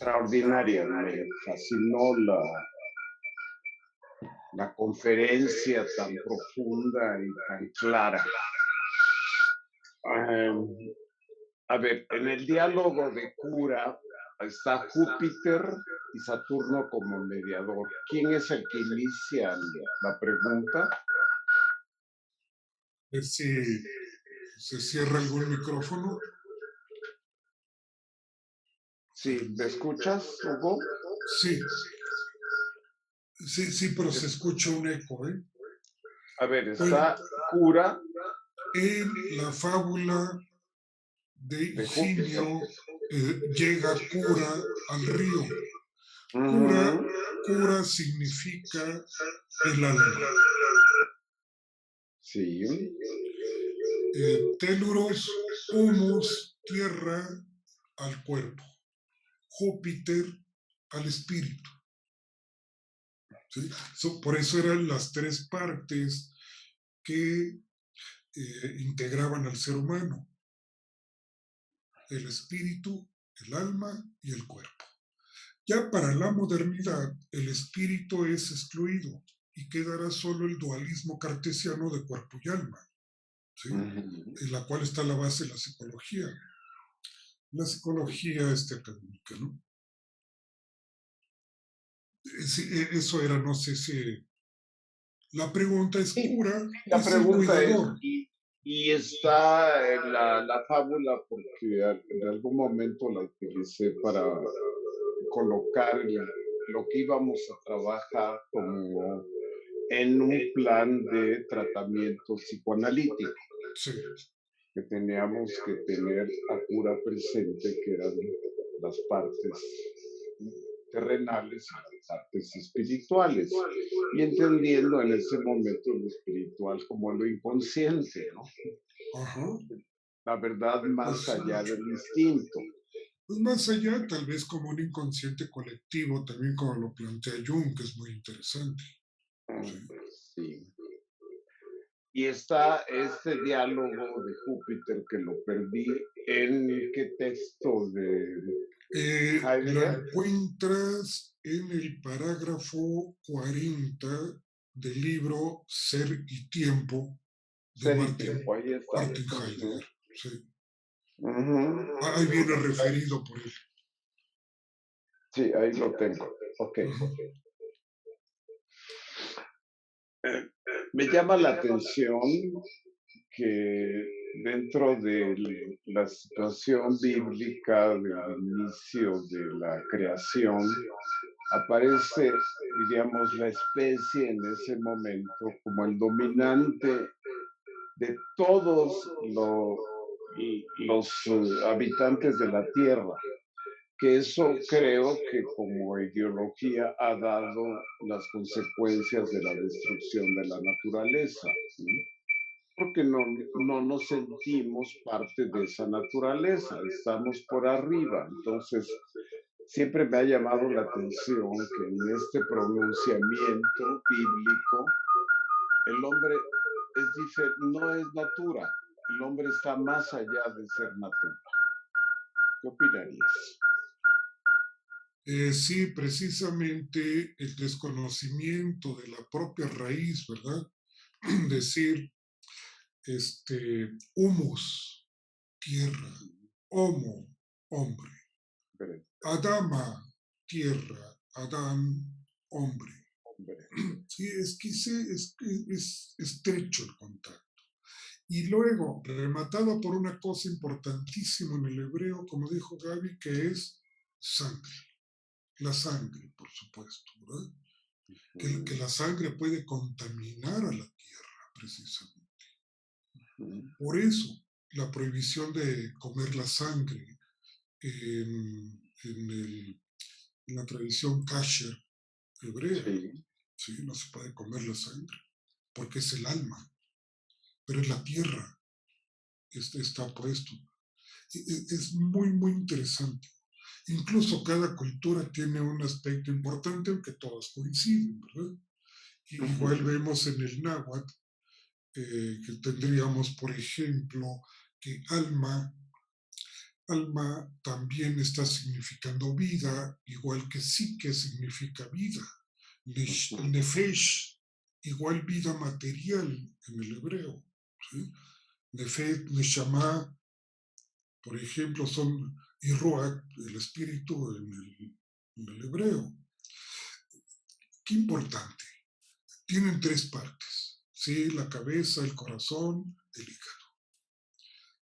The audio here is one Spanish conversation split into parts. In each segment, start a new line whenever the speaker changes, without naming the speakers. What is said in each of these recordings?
extraordinaria. Me fascinó la conferencia tan profunda y tan clara. Em, a ver, en el diálogo de Cura está Júpiter y Saturno como mediador. ¿Quién es el que inicia la pregunta?
ver si se cierra algún micrófono.
Sí, ¿me escuchas, Hugo?
Sí, sí, pero se escucha un eco, ¿eh?
A ver,
Bueno,
está Cura
en la fábula de
de Júpiter.
Higinio llega Cura al río. Cura,
Ujú.
cura significa el alma.
Sí.
Teluros, humus, tierra al cuerpo. Júpiter al espíritu. ¿Sí? Por eso eran las tres partes que integraban al ser humano: el espíritu, el alma y el cuerpo. Ya para la modernidad, el espíritu es excluido y quedará solo el dualismo cartesiano de cuerpo y alma, ¿sí?
Ujú.
En la cual está la base de la psicología. La psicología académica, ¿no? Sí, eso era, no sé si... La pregunta es,
Sí,
¿Cura
la
es el
pregunta es,
cuidador?
y está en la fábula porque en algún momento la utilicé para colocar lo que íbamos a trabajar como en un plan de tratamiento psicoanalítico,
Sí.
que teníamos que tener a Cura presente, que eran las partes terrenales y las partes espirituales, y entendiendo en ese momento lo espiritual como lo inconsciente, ¿no?
Ajá.
La verdad más
Pues,
allá del instinto.
pues más allá, tal vez como un inconsciente colectivo, también como lo plantea Jung, que es muy interesante. Sí.
Sí. Y está este diálogo de Júpiter que lo perdí. ¿En qué texto de
Lo
Heidegger?
encuentras en el parágrafo 40 del libro Ser y Tiempo de
Ser y tiempo, ahí está.
Martin
Ujú,
Heidegger. Sí.
ujú.
Ahí viene referido por él.
Sí, ahí lo tengo. Ok.
Ajá.
Eh, Me llama la atención que dentro de la situación bíblica del inicio de la creación, aparece, diríamos, la especie en ese momento como el dominante de todos los habitantes de la Tierra, que eso creo que como ideología ha dado las consecuencias de la destrucción de la naturaleza, ¿no? Porque no nos sentimos parte de esa naturaleza, estamos por arriba. Entonces, siempre me ha llamado la atención que en este pronunciamiento bíblico el hombre no es natura, el hombre está más allá de ser natura. ¿Qué opinarías?
Sí, precisamente el desconocimiento de la propia raíz, ¿verdad? Decir, humus, tierra, homo, hombre,
Hombre,
Adama, tierra, Adán, hombre.
hombre.
Sí, es estrecho el contacto. Y luego, rematado por una cosa importantísima en el hebreo, como dijo Gaby, que es sangre. La sangre, por supuesto, ¿verdad? Que la sangre puede contaminar a la tierra, precisamente. Por eso, la prohibición de comer la sangre en la tradición kasher hebrea,
Sí.
¿sí? No se puede comer la sangre, porque es el alma, pero es la tierra, está puesto. Es muy, muy interesante. Incluso cada cultura tiene un aspecto importante, aunque todas coinciden, ¿verdad? Igual vemos en el náhuatl que tendríamos, por ejemplo, que alma alma también está significando vida, igual que psique significa vida. Nefesh, igual vida material en el hebreo. ¿Sí? Nefesh, Neshama, por ejemplo, son y Ruach, el espíritu en el hebreo. Qué importante. Tienen tres partes, ¿sí? La cabeza, el corazón, el hígado.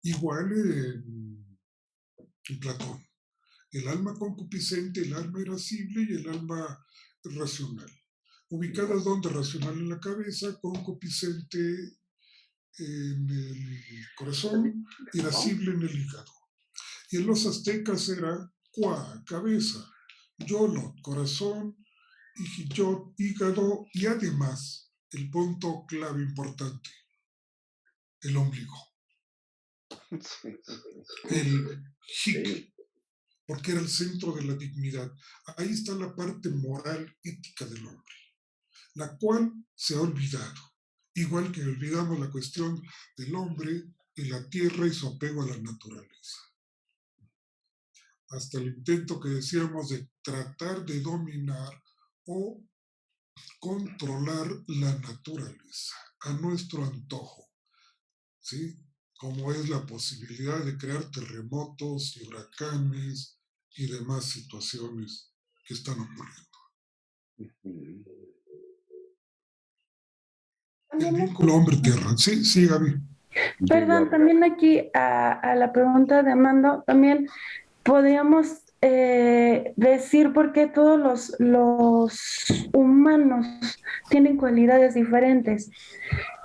Igual en Platón. El alma concupiscente, el alma irascible y el alma racional. Ubicadas donde racional en la cabeza, concupiscente en el corazón, irascible en el hígado. Y en los aztecas era Cua, cabeza, Yolot, corazón, y Hiyot, hígado, y además, el punto clave importante, el ombligo. El Hik, porque era el centro de la dignidad. Ahí está la parte moral, ética del hombre, la cual se ha olvidado, igual que olvidamos la cuestión del hombre y la tierra y su apego a la naturaleza. Hasta el intento que decíamos de tratar de dominar o controlar la naturaleza a nuestro antojo, ¿sí? Como es la posibilidad de crear terremotos y huracanes y demás situaciones que están ocurriendo. El vínculo hombre-tierra. Sí, sí, Gaby.
Perdón, también aquí a la pregunta de Amando, también podríamos decir por qué todos los humanos tienen cualidades diferentes.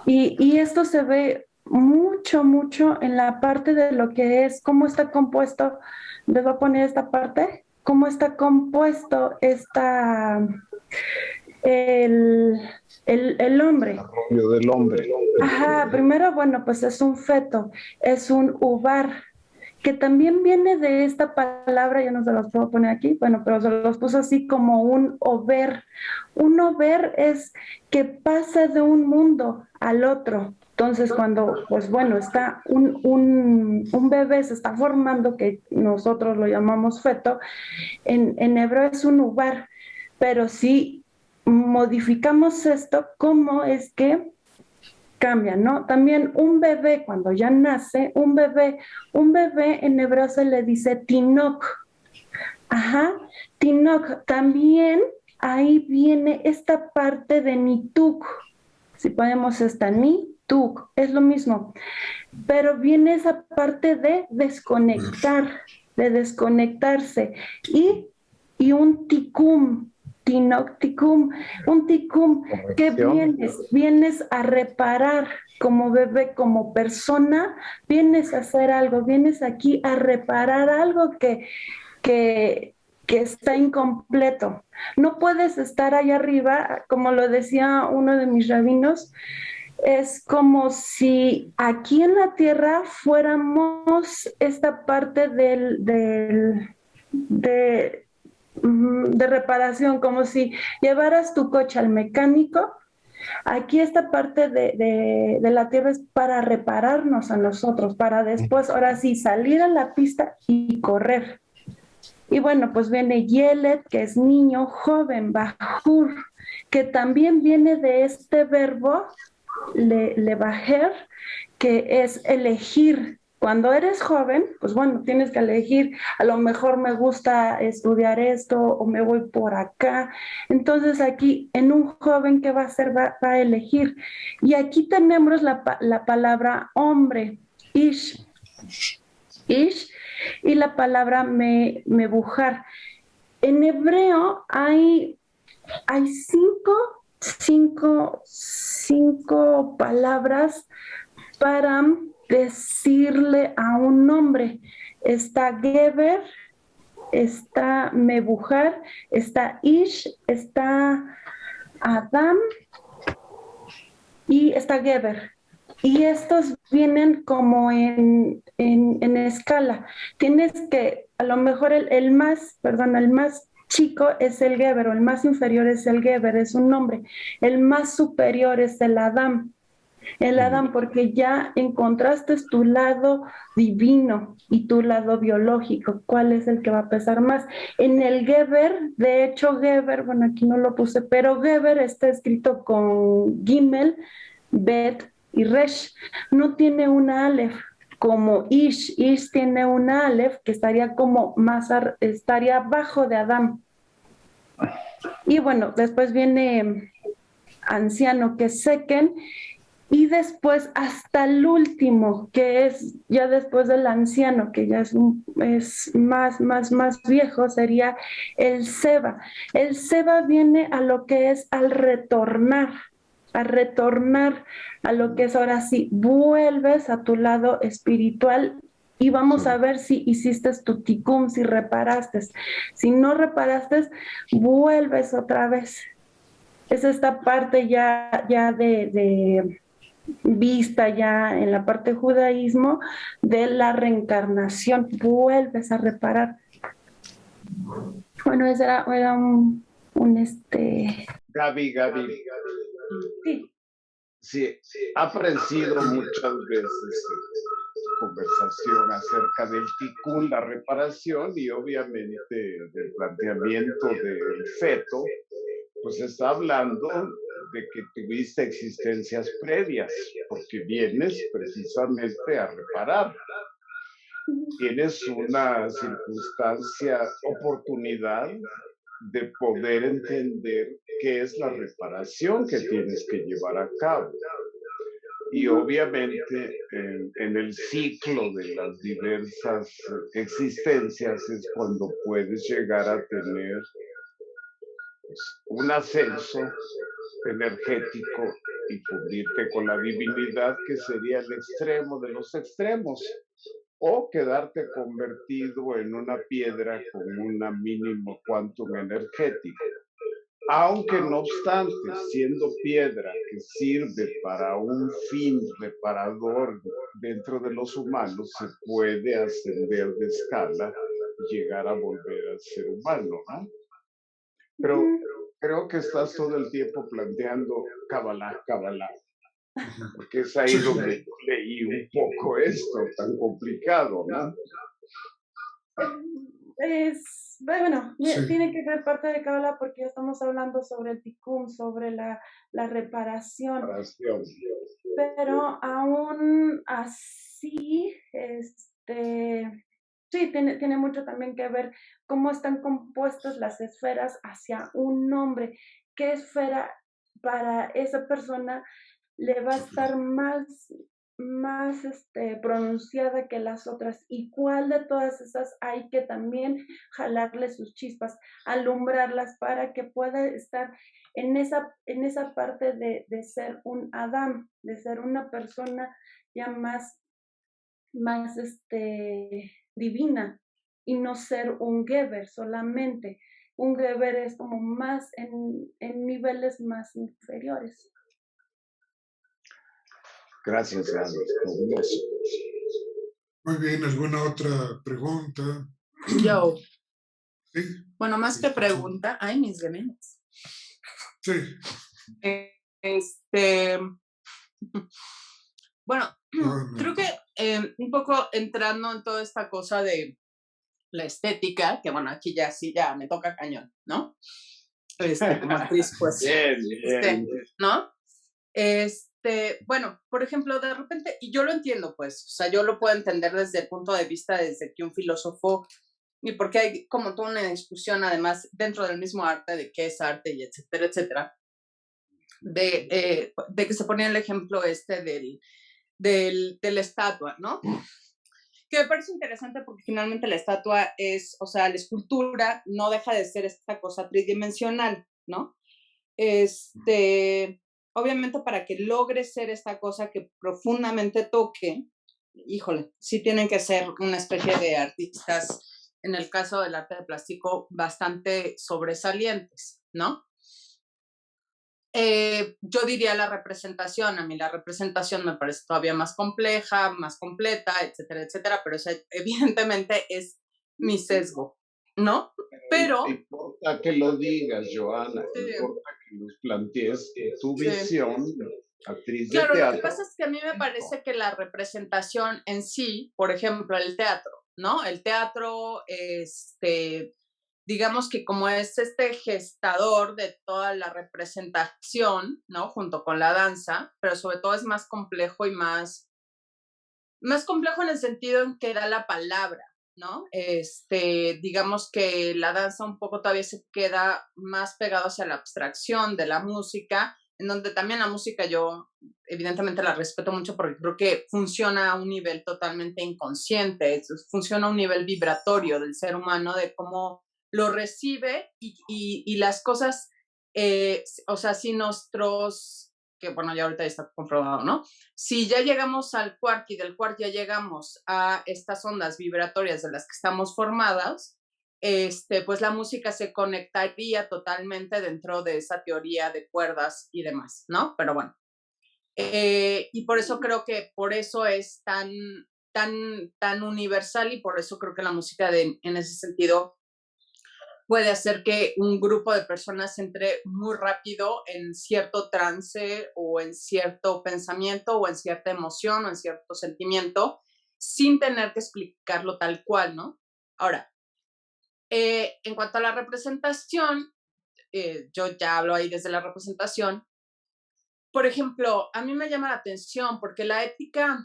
Y esto se ve mucho, mucho en la parte de lo que es, cómo está compuesto, les voy a poner esta parte, cómo está compuesto el hombre.
El desarrollo del hombre.
Ajá, primero, bueno, pues es un feto, es un uvar, que también viene de esta palabra, yo no se los puedo poner aquí, bueno, pero se los puso así como un over. Un over es que pasa de un mundo al otro. Entonces, cuando, pues bueno, está un bebé se está formando, que nosotros lo llamamos feto, en hebreo es un uvar, pero si modificamos esto, ¿cómo es que cambia, no? También un bebé, cuando ya nace, un bebé en hebreo se le dice tinok. Ajá, tinok. También ahí viene esta parte de nituk. Si ponemos esta nituk, es lo mismo. Pero viene esa parte de desconectar, de desconectarse. Y un tikum. Tinok, tikum, un tikum, que vienes a reparar como bebé, como persona, vienes a hacer algo, vienes aquí a reparar algo que está incompleto. No puedes estar allá arriba, como lo decía uno de mis rabinos, es como si aquí en la tierra fuéramos esta parte de reparación, como si llevaras tu coche al mecánico. Aquí esta parte de la tierra es para repararnos a nosotros, para después, ahora sí, salir a la pista y correr. Y bueno, pues viene Yelet, que es niño, joven, Bajur, que también viene de este verbo, levajer, que es elegir. Cuando eres joven, pues bueno, tienes que elegir, a lo mejor me gusta estudiar esto o me voy por acá. Entonces aquí en un joven, ¿qué va a hacer? Va a elegir. Y aquí tenemos la palabra hombre, ish, ish, y la palabra mebujar. En hebreo hay cinco palabras para decirle a un nombre. Está Geber, está Mebujar, está Ish, está Adam y está Geber. Y estos vienen como en escala. Tienes que, a lo mejor el más chico es el Geber, o el más inferior es el Geber, es un nombre. El más superior es el Adam. El Adán, porque ya encontraste tu lado divino y tu lado biológico. ¿Cuál es el que va a pesar más? En el Geber, de hecho, Geber, bueno, aquí no lo puse, pero Geber está escrito con Gimel, Bet y Resh. No tiene una Aleph como Ish. Ish tiene una Aleph que estaría como más, estaría abajo de Adán. Y bueno, después viene anciano, que es Seken, y después hasta el último, que es ya después del anciano, que ya es más viejo, sería el Seba. El Seba viene a lo que es al retornar, a retornar a lo que es ahora sí, vuelves a tu lado espiritual y vamos a ver si hiciste tu tikkun, si reparaste. Si no reparaste, vuelves otra vez. Es esta parte ya de vista ya en la parte de judaísmo de la reencarnación, vuelves a reparar. Bueno, ese era un
Gaby,
sí.
ha aparecido muchas veces conversación acerca del tikkun, la reparación y obviamente del planteamiento del feto, pues está hablando de que tuviste existencias previas, porque vienes precisamente a reparar. Tienes una circunstancia, oportunidad de poder entender qué es la reparación que tienes que llevar a cabo. Y obviamente en el ciclo de las diversas existencias es cuando puedes llegar a tener un ascenso energético y fundirte con la divinidad, que sería el extremo de los extremos, o quedarte convertido en una piedra con una mínimo quantum energético. Aunque no obstante, siendo piedra que sirve para un fin reparador dentro de los humanos, se puede ascender de escala y llegar a volver a ser humano, ¿no? Pero creo que estás todo el tiempo planteando Kabbalah, porque es ahí donde leí un poco esto tan complicado, ¿no?
Bueno,
Sí.
tiene que ser parte de Kabbalah porque ya estamos hablando sobre el tikkun, sobre la reparación. Pero aún así, sí, tiene mucho también que ver cómo están compuestas las esferas hacia un nombre. ¿Qué esfera para esa persona le va a estar más pronunciada que las otras? ¿Y cuál de todas esas hay que también jalarle sus chispas, alumbrarlas para que pueda estar en esa parte de ser un Adam, de ser una persona ya más divina y no ser un Geber solamente? Un Geber es como más en niveles más inferiores.
Gracias, Gaby.
Muy bien, ¿alguna otra pregunta?
Yo.
Sí.
Bueno, más que pregunta, ay, mis gemelos.
Sí.
Bueno, creo que un poco entrando en toda esta cosa de la estética, que bueno, aquí ya sí, ya me toca cañón, ¿no? Como actriz, pues.
Bien.
¿No? Bueno, por ejemplo, de repente, y yo lo entiendo, pues, o sea, yo lo puedo entender desde el punto de vista desde que un filósofo, y porque hay como toda una discusión, además, dentro del mismo arte, de qué es arte, y etcétera, etcétera, de que se ponía el ejemplo de la estatua, ¿no? Que me parece interesante porque finalmente la estatua es, o sea, la escultura no deja de ser esta cosa tridimensional, ¿no? Obviamente para que logre ser esta cosa que profundamente toque, híjole, sí tienen que ser una especie de artistas, en el caso del arte de plástico, bastante sobresalientes, ¿no? Yo diría la representación, a mí la representación me parece todavía más compleja, más completa, etcétera, etcétera, pero eso evidentemente es mi sesgo, ¿no? Pero...
Importa que lo digas, Joana,
Sí.
importa que nos plantees tu
Sí.
visión, actriz de
Claro, lo que
teatro.
pasa es que a mí me parece que la representación en sí, por ejemplo, el teatro, ¿no? El teatro, digamos que como es este gestador de toda la representación, ¿no? Junto con la danza, pero sobre todo es más complejo y más complejo en el sentido en que da la palabra, ¿no? Digamos que la danza un poco todavía se queda más pegado hacia la abstracción de la música, en donde también la música yo evidentemente la respeto mucho porque creo que funciona a un nivel totalmente inconsciente, funciona a un nivel vibratorio del ser humano, de cómo lo recibe y las cosas, o sea, si nuestros, que bueno, ya ahorita ya está comprobado, ¿no? Si ya llegamos al quark y del quark ya llegamos a estas ondas vibratorias de las que estamos formadas, pues la música se conectaría totalmente dentro de esa teoría de cuerdas y demás, ¿no? Pero bueno. Y por eso creo que por eso es tan universal y por eso creo que la música en ese sentido puede hacer que un grupo de personas entre muy rápido en cierto trance o en cierto pensamiento o en cierta emoción o en cierto sentimiento sin tener que explicarlo tal cual, ¿no? Ahora, en cuanto a la representación, yo ya hablo ahí desde la representación. Por ejemplo, a mí me llama la atención porque la ética,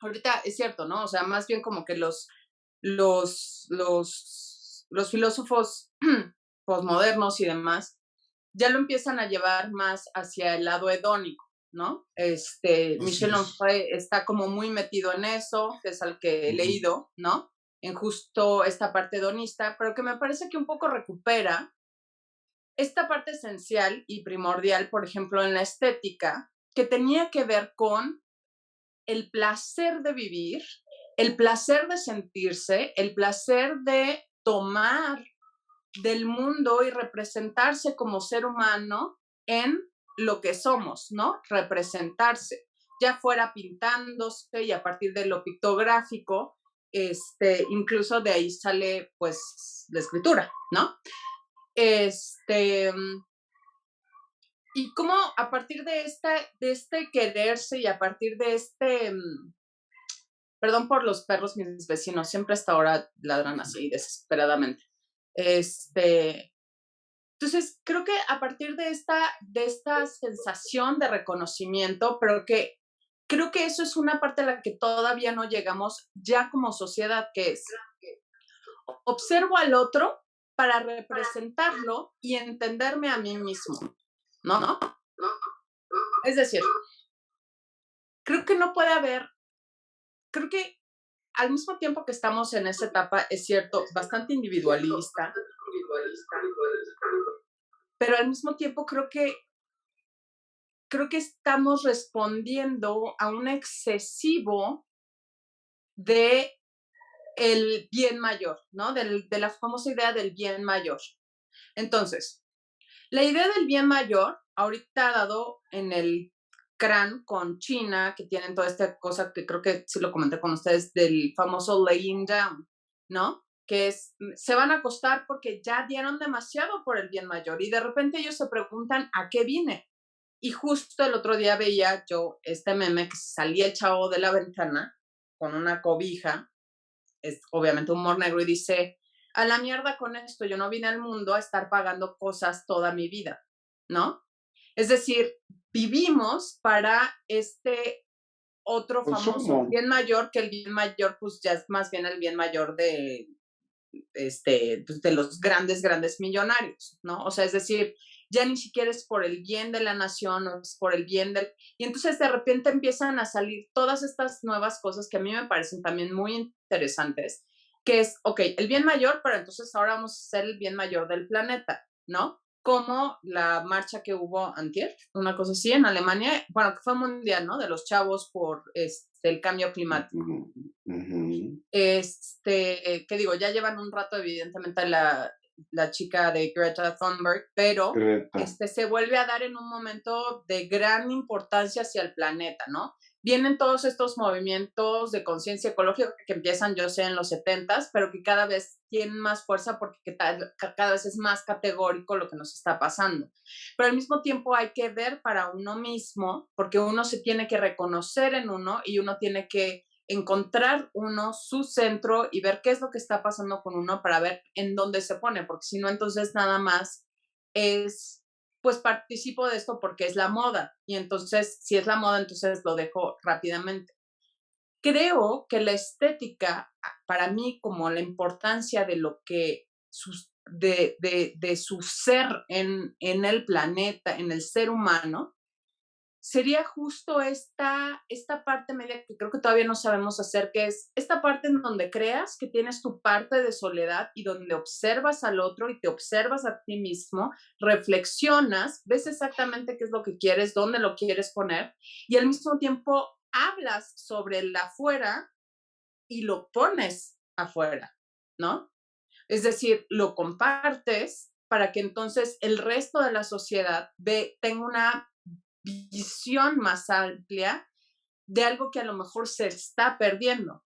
ahorita es cierto, ¿no? O sea, más bien como que los filósofos posmodernos y demás ya lo empiezan a llevar más hacia el lado hedónico, ¿no? Michel Onfray está como muy metido en eso, que es al que he leído, ¿no? En justo esta parte hedonista, pero que me parece que un poco recupera esta parte esencial y primordial, por ejemplo, en la estética, que tenía que ver con el placer de vivir, el placer de sentirse, el placer de tomar del mundo y representarse como ser humano en lo que somos, ¿no? Representarse, ya fuera pintándose y a partir de lo pictográfico, incluso de ahí sale pues la escritura, ¿no? Y cómo a partir de este quererse y a partir de perdón por los perros, mis vecinos, siempre hasta ahora ladran así desesperadamente. Entonces, creo que a partir de esta sensación de reconocimiento, pero que creo que eso es una parte a la que todavía no llegamos ya como sociedad, que es observo al otro para representarlo y entenderme a mí mismo, ¿no? Es decir, creo que no puede haber, creo que al mismo tiempo que estamos en esa etapa, es cierto, bastante individualista, pero al mismo tiempo creo que estamos respondiendo a un excesivo de el bien mayor, ¿no? De la famosa idea del bien mayor. Entonces, la idea del bien mayor, ahorita dado en el CRAN con China, que tienen toda esta cosa que creo que sí lo comenté con ustedes, del famoso laying down, ¿no? Que es, se van a acostar porque ya dieron demasiado por el bien mayor y de repente ellos se preguntan, ¿a qué vine? Y justo el otro día veía yo este meme que salía el chavo de la ventana con una cobija, es obviamente humor negro, y dice, a la mierda con esto, yo no vine al mundo a estar pagando cosas toda mi vida, ¿no? Es decir, vivimos para este otro famoso bien mayor, que el bien mayor pues ya es más bien el bien mayor de, pues, de los grandes millonarios, ¿no? O sea, es decir, ya ni siquiera es por el bien de la nación, o es por el bien del... Y entonces de repente empiezan a salir todas estas nuevas cosas que a mí me parecen también muy interesantes, que es, ok, el bien mayor, pero entonces ahora vamos a hacer el bien mayor del planeta, ¿no? Como la marcha que hubo antier, una cosa así en Alemania, bueno, que fue mundial, ¿no? De los chavos por el cambio climático. Que digo, ya llevan un rato, evidentemente, la chica de Greta Thunberg, pero se vuelve a dar en un momento de gran importancia hacia el planeta, ¿no? vienen todos estos movimientos de conciencia ecológica que empiezan, yo sé, en los 70s, pero que cada vez tienen más fuerza porque cada vez es más categórico lo que nos está pasando. Pero al mismo tiempo hay que ver para uno mismo, porque uno se tiene que reconocer en uno y uno tiene que encontrar uno su centro y ver qué es lo que está pasando con uno para ver en dónde se pone, porque si no, entonces nada más es, pues participo de esto porque es la moda, y entonces si es la moda, entonces lo dejo rápidamente. Creo que la estética, para mí, como la importancia de lo que, de su ser en el planeta, en el ser humano, sería justo esta parte media que creo que todavía no sabemos hacer, que es esta parte en donde creas que tienes tu parte de soledad y donde observas al otro y te observas a ti mismo, reflexionas, ves exactamente qué es lo que quieres, dónde lo quieres poner y al mismo tiempo hablas sobre el afuera y lo pones afuera, ¿no? Es decir, lo compartes para que entonces el resto de la sociedad tenga una visión más amplia de algo que a lo mejor se está perdiendo.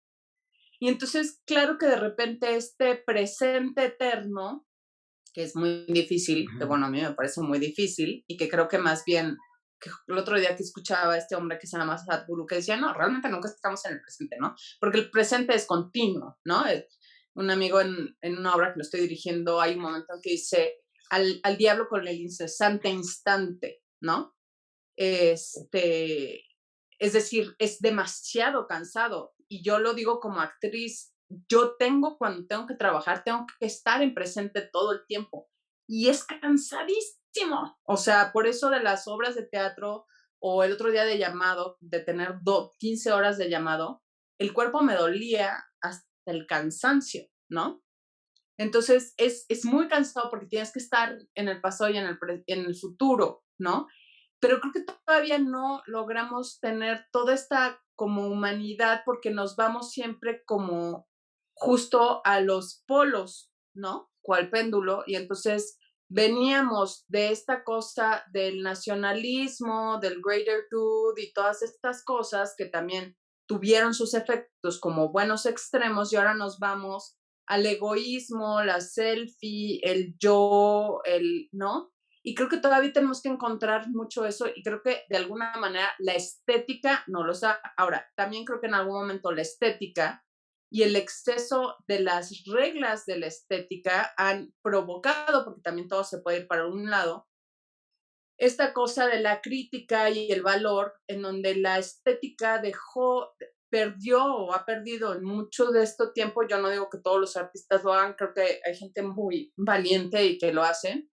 Y entonces, claro que de repente este presente eterno, que es muy difícil, que bueno, a mí me parece muy difícil, y que creo que más bien, que el otro día que escuchaba a este hombre que se llama Sadhguru, que decía, no, realmente nunca estamos en el presente, ¿no? Porque el presente es continuo, ¿no? Un amigo en una obra que lo estoy dirigiendo, hay un momento en que dice, al diablo con el incesante instante, ¿no? Es decir, es demasiado cansado. Y yo lo digo como actriz, cuando tengo que trabajar, tengo que estar en presente todo el tiempo. Y es cansadísimo. O sea, por eso de las obras de teatro o el otro día de llamado, de tener 15 horas de llamado, el cuerpo me dolía hasta el cansancio, ¿no? Entonces es muy cansado porque tienes que estar en el pasado y en el futuro, ¿no? Pero creo que todavía no logramos tener toda esta como humanidad porque nos vamos siempre como justo a los polos, ¿no? Cual péndulo. Y entonces veníamos de esta cosa del nacionalismo, del greater good y todas estas cosas que también tuvieron sus efectos como buenos extremos y ahora nos vamos al egoísmo, la selfie, el yo, ¿no? Y creo que todavía tenemos que encontrar mucho eso y creo que de alguna manera la estética no lo sabe. Ahora, también creo que en algún momento la estética y el exceso de las reglas de la estética han provocado, porque también todo se puede ir para un lado, esta cosa de la crítica y el valor en donde la estética perdió o ha perdido en mucho de este tiempo. Yo no digo que todos los artistas lo hagan, creo que hay gente muy valiente y que lo hacen,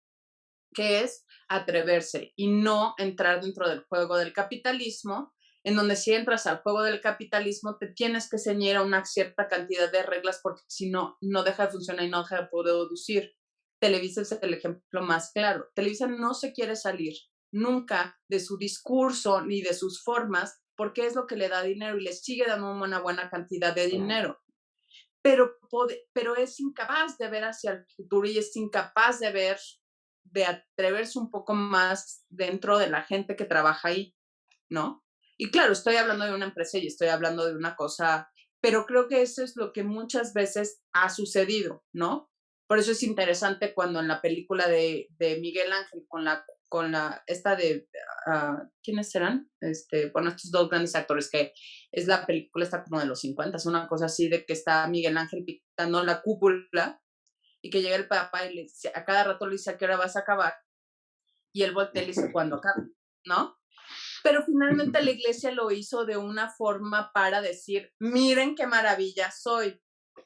que es atreverse y no entrar dentro del juego del capitalismo, en donde si entras al juego del capitalismo te tienes que ceñir a una cierta cantidad de reglas porque si no, no deja de funcionar y no deja de producir. Televisa es el ejemplo más claro. Televisa no se quiere salir nunca de su discurso ni de sus formas porque es lo que le da dinero y le sigue dando una buena cantidad de dinero. Pero es incapaz de ver hacia el futuro y es incapaz de atreverse un poco más dentro de la gente que trabaja ahí, ¿no? Y claro, estoy hablando de una empresa y estoy hablando de una cosa, pero creo que eso es lo que muchas veces ha sucedido, ¿no? Por eso es interesante cuando en la película de Miguel Ángel esta de, ¿quiénes serán? Bueno, estos dos grandes actores que es la película está como de los 50, es una cosa así de que está Miguel Ángel pintando la cúpula y que llega el papá y a cada rato le dice a qué hora vas a acabar y él voltea y le dice cuándo acaba, ¿no? Pero finalmente la iglesia lo hizo de una forma para decir, miren qué maravilla soy.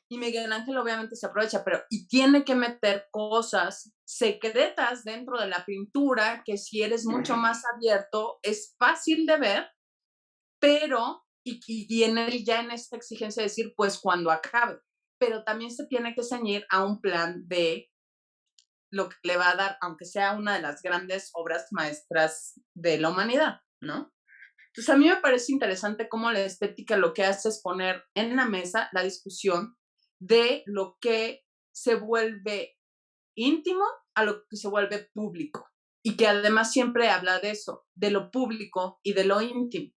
Y Miguel Ángel obviamente se aprovecha, pero y tiene que meter cosas secretas dentro de la pintura que si eres mucho más abierto es fácil de ver, pero y en él ya en esta exigencia de decir pues cuando acabe, pero también se tiene que ceñir a un plan de lo que le va a dar, aunque sea una de las grandes obras maestras de la humanidad, ¿no? Entonces a mí me parece interesante cómo la estética lo que hace es poner en la mesa la discusión de lo que se vuelve íntimo a lo que se vuelve público y que además siempre habla de eso, de lo público y de lo íntimo.